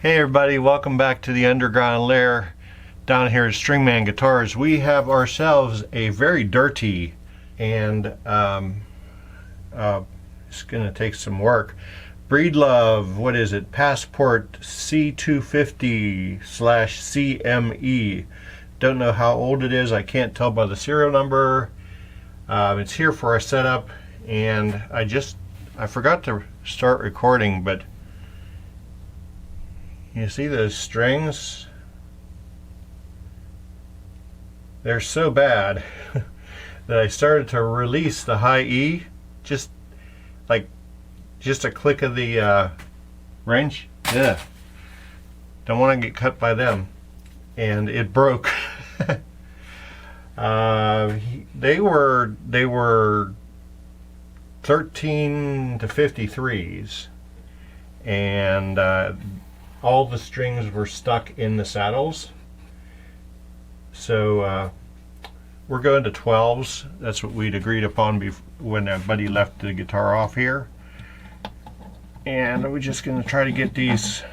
Hey everybody, welcome back to the underground lair down here at Stringman Guitars. We have ourselves a very dirty and it's gonna take some work. Breedlove, what is it? Passport C250cme. Don't know how old it is. I can't tell by the serial number. It's here for our setup, and I forgot to start recording, but you see those strings? They're so bad that I started to release the high E, just a click of the wrench. Yeah, don't want to get cut by them, and it broke. They were 13 to 53s, and all the strings were stuck in the saddles. So we're going to 12s. That's what we'd agreed upon when our buddy left the guitar off here. And we're just going to try to get these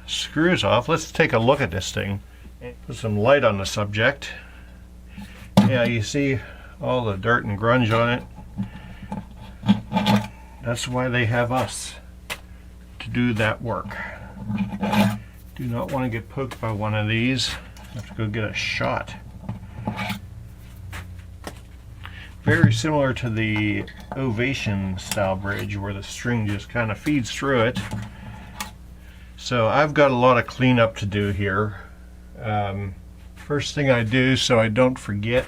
screws off. Let's take a look at this thing and put some light on the subject. Yeah, you see all the dirt and grunge on it. That's why they have us to do that work. Do not want to get poked by one of these. Have to go get a shot. Very similar to the Ovation style bridge, where the string just kind of feeds through it. So I've got a lot of cleanup to do here. First thing I do, so I don't forget,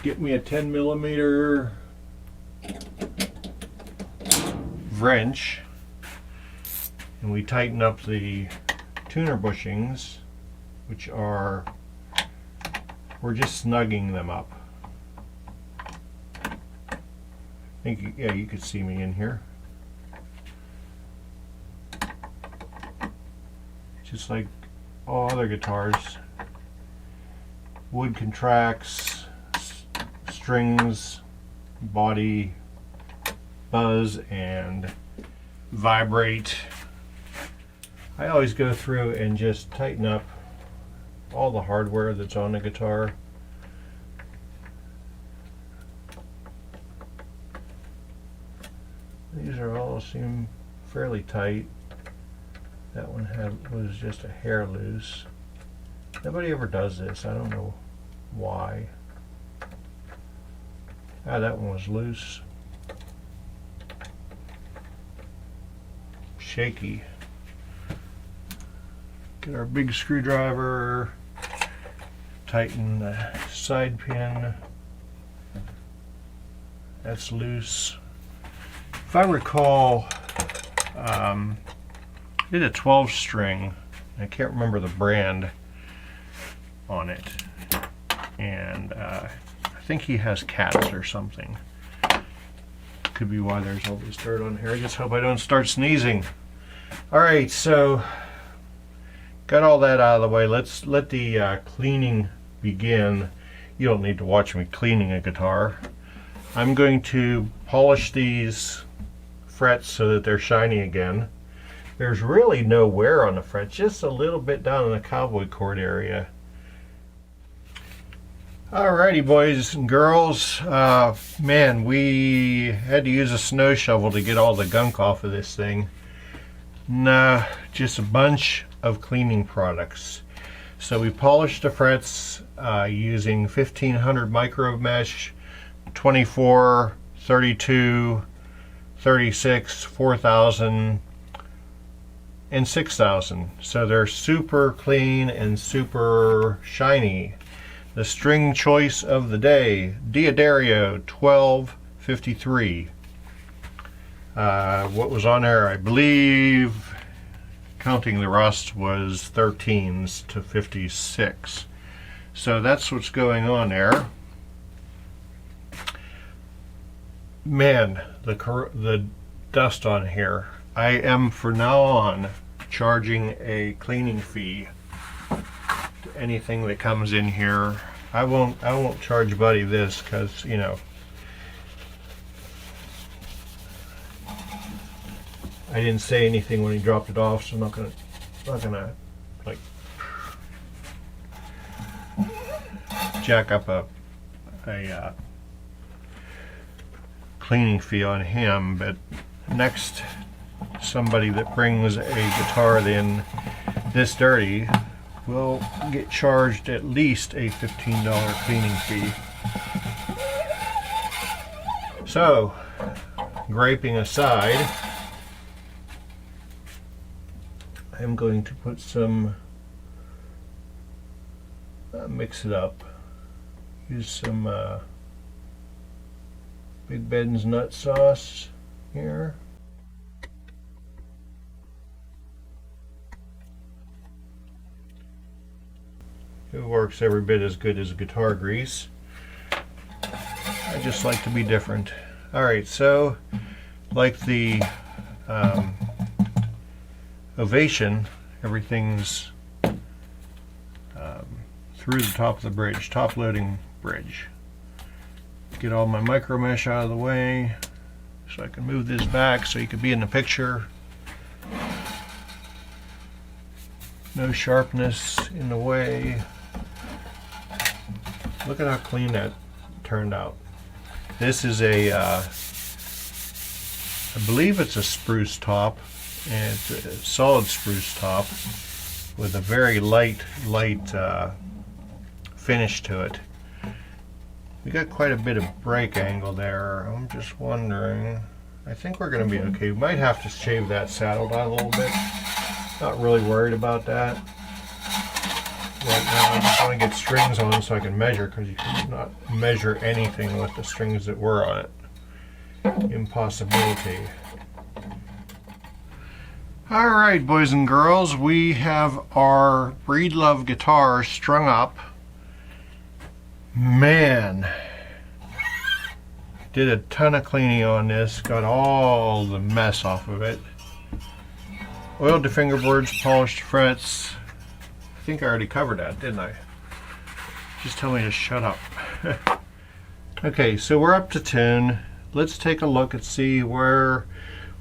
get me a 10mm wrench, and we tighten up the tuner bushings, which we're just snugging them up. I think, yeah, you could see me in here. Just like all other guitars, wood contracts, strings, body, buzz, and vibrate. I always go through and just tighten up all the hardware that's on the guitar. These are all seem fairly tight. That one was just a hair loose. Nobody ever does this. I don't know why. That one was loose. Shaky. Get our big screwdriver, tighten the side pin. That's loose. If I recall, I did a 12 string. I can't remember the brand on it, and I think he has cats or something. Could be why there's all this dirt on here. I just hope I don't start sneezing. Alright, so got all that out of the way. Let's let the cleaning begin. You don't need to watch me cleaning a guitar. I'm going to polish these frets so that they're shiny again. There's really no wear on the frets, just a little bit down in the cowboy cord area. Alrighty, boys and girls, man, we had to use a snow shovel to get all the gunk off of this thing. Nah, just a bunch of cleaning products. So we polished the frets using 1500 micro mesh, 24, 32, 36, 4000, and 6000. So they're super clean and super shiny. The string choice of the day, D'Addario 1253. What was on there, I believe, counting the rust, was 13s to 56. So that's what's going on there. Man, the dust on here. I am from now on charging a cleaning fee to anything that comes in here. I won't charge Buddy this because, you know, I didn't say anything when he dropped it off, so I'm not going to not gonna like jack up a cleaning fee on him, but next somebody that brings a guitar then this dirty will get charged at least a $15 cleaning fee. So, griping aside, I'm going to put some, mix it up. Use some Big Ben's nut sauce here. It works every bit as good as guitar grease. I just like to be different. Alright, so like the Ovation, everything's through the top of the bridge, top loading bridge. Get all my micro mesh out of the way so I can move this back so you can be in the picture. No sharpness in the way. Look at how clean that turned out. This is a, I believe it's a spruce top, and it's a solid spruce top with a very light finish to it. We got quite a bit of break angle there. I'm just wondering, I think we're going to be okay. We might have to shave that saddle down a little bit. Not really worried about that. Right now I just want to get strings on so I can measure, because you cannot measure anything with the strings that were on it. Impossibility. Alright, boys and girls, we have our Breedlove guitar strung up. Man, did a ton of cleaning on this, got all the mess off of it. Oiled the fingerboards, polished frets. I think I already covered that, didn't I? Just tell me to shut up. Okay, so we're up to tune. Let's take a look and see where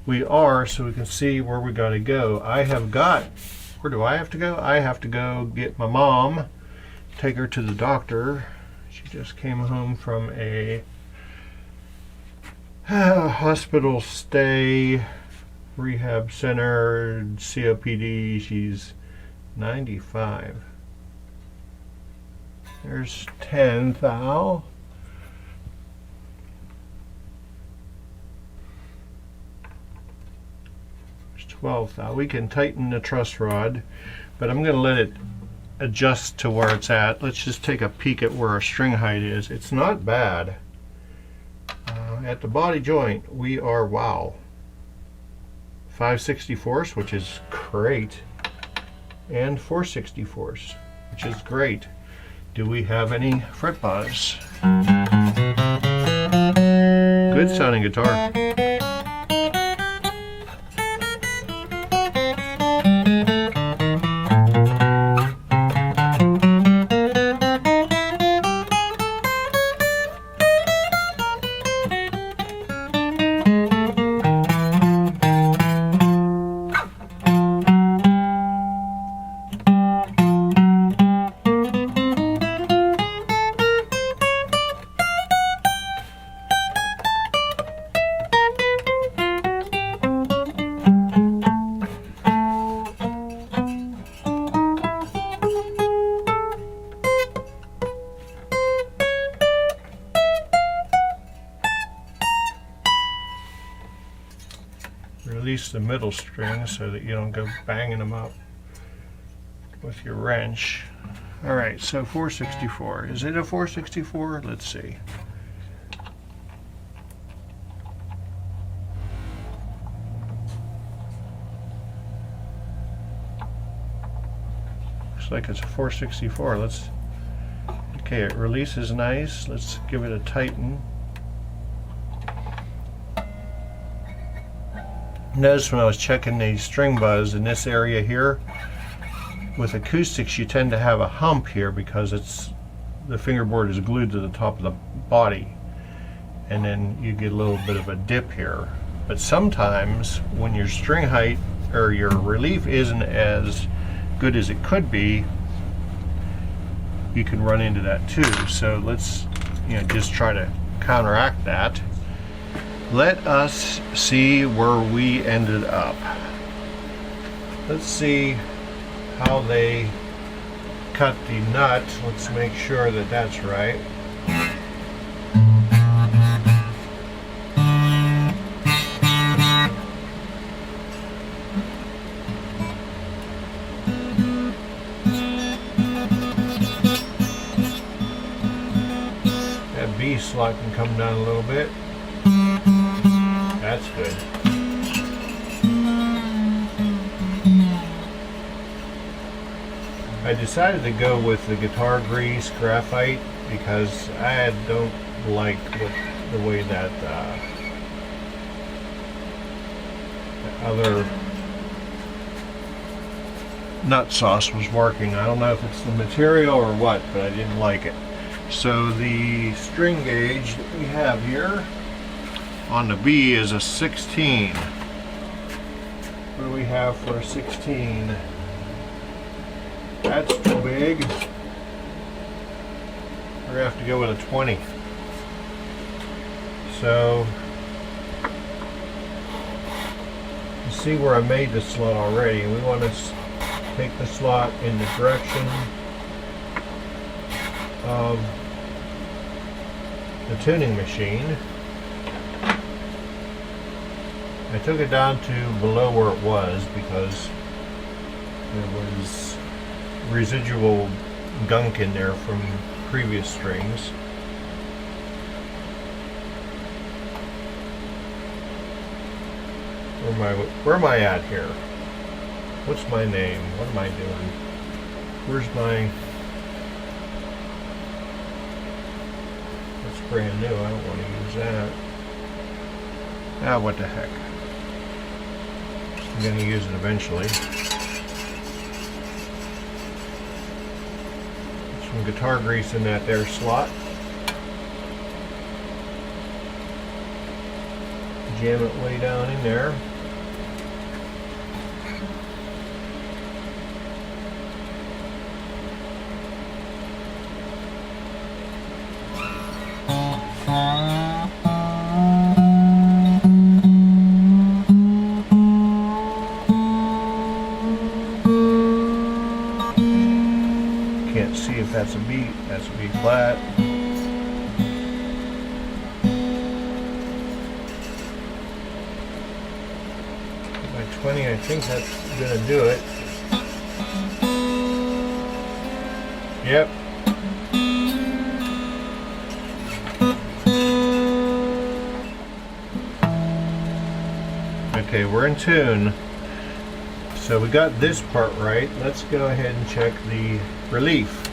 we are so we can see where we gotta go. Where do I have to go? I have to go get my mom, take her to the doctor. She just came home from a hospital stay, rehab center, COPD. She's 95. There's 10 thou. There's 12 thou. We can tighten the truss rod, but I'm going to let it adjust to where it's at. Let's just take a peek at where our string height is. It's not bad. At the body joint, we are, wow, 5/64, which is great, and 4/64, which is great. Do we have any fret buzz? Good sounding guitar. Release the middle string so that you don't go banging them up with your wrench. Alright, so 4/64. Is it a 4/64? Let's see. Looks like it's a 4/64. Okay, it releases nice. Let's give it a tighten. Notice when I was checking the string buzz in this area here, with acoustics you tend to have a hump here because the fingerboard is glued to the top of the body, and then you get a little bit of a dip here. But sometimes when your string height or your relief isn't as good as it could be, you can run into that too. So let's, just try to counteract that. Let us see where we ended up. Let's see how they cut the nut. Let's make sure that that's right. That B slot can come down a little bit. That's good. I decided to go with the guitar grease graphite because I don't like the way that other nut sauce was working. I don't know if it's the material or what, but I didn't like it. So the string gauge that we have here on the B is a 16. What do we have for a 16? That's too big. We're gonna have to go with a 20. So you see where I made the slot already. We want to take the slot in the direction of the tuning machine. I took it down to below where it was because there was residual gunk in there from previous strings. Where am I at here? What's my name? What am I doing? Where's my... That's brand new. I don't want to use that. Ah, what the heck. I'm going to use it eventually. Some guitar grease in that there slot. Jam it way down in there. Can't see if that's a B. That's a B flat. By 20, I think that's gonna do it. Yep. Okay, we're in tune. So we got this part right. Let's go ahead and check the relief.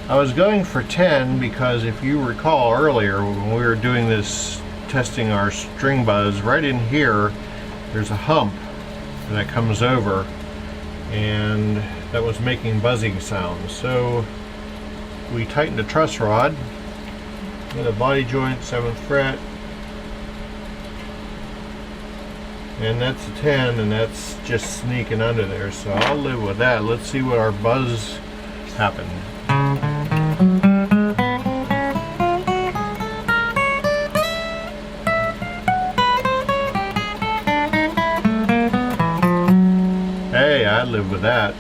I was going for 10 because if you recall earlier when we were doing this, testing our string buzz, right in here there's a hump that comes over and that was making buzzing sounds. So we tightened the truss rod with a body joint, 7th fret, and that's a 10, and that's just sneaking under there, so I'll live with that. Let's see what our buzz happened. Hey, I live with that.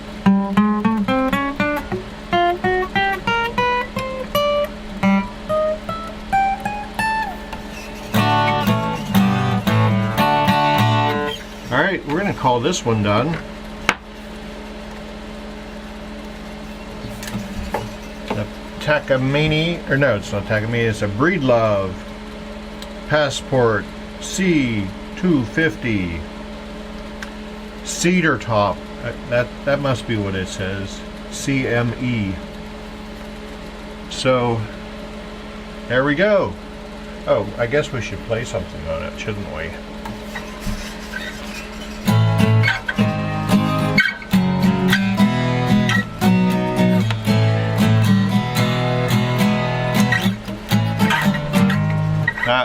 Alright, we're going to call this one done. The Takamine, or no, it's not Takamine, it's a Breedlove Passport C250 cedar top. That must be what it says. CME. So there we go. Oh, I guess we should play something on it, shouldn't we?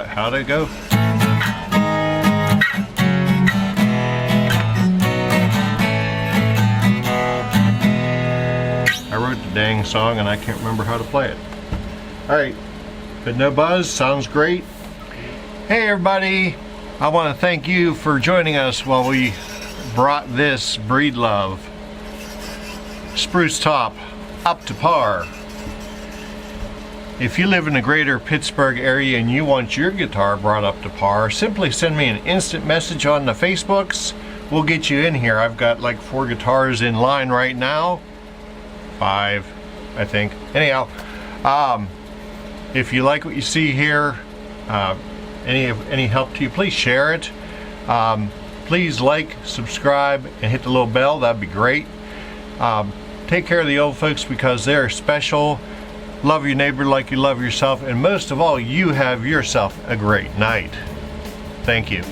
How'd it go? song and I can't remember how to play it. Alright, but no buzz, sounds great. Hey everybody, I want to thank you for joining us while we brought this Breedlove spruce top up to par. If you live in the greater Pittsburgh area and you want your guitar brought up to par, simply send me an instant message on the Facebooks. We'll get you in here. I've got like 4 guitars in line right now. 5, I think. Anyhow, if you like what you see here, any help to you, please share it. Please like, subscribe, and hit the little bell. That'd be great. Take care of the old folks because they're special. Love your neighbor like you love yourself, and most of all, you have yourself a great night. Thank you.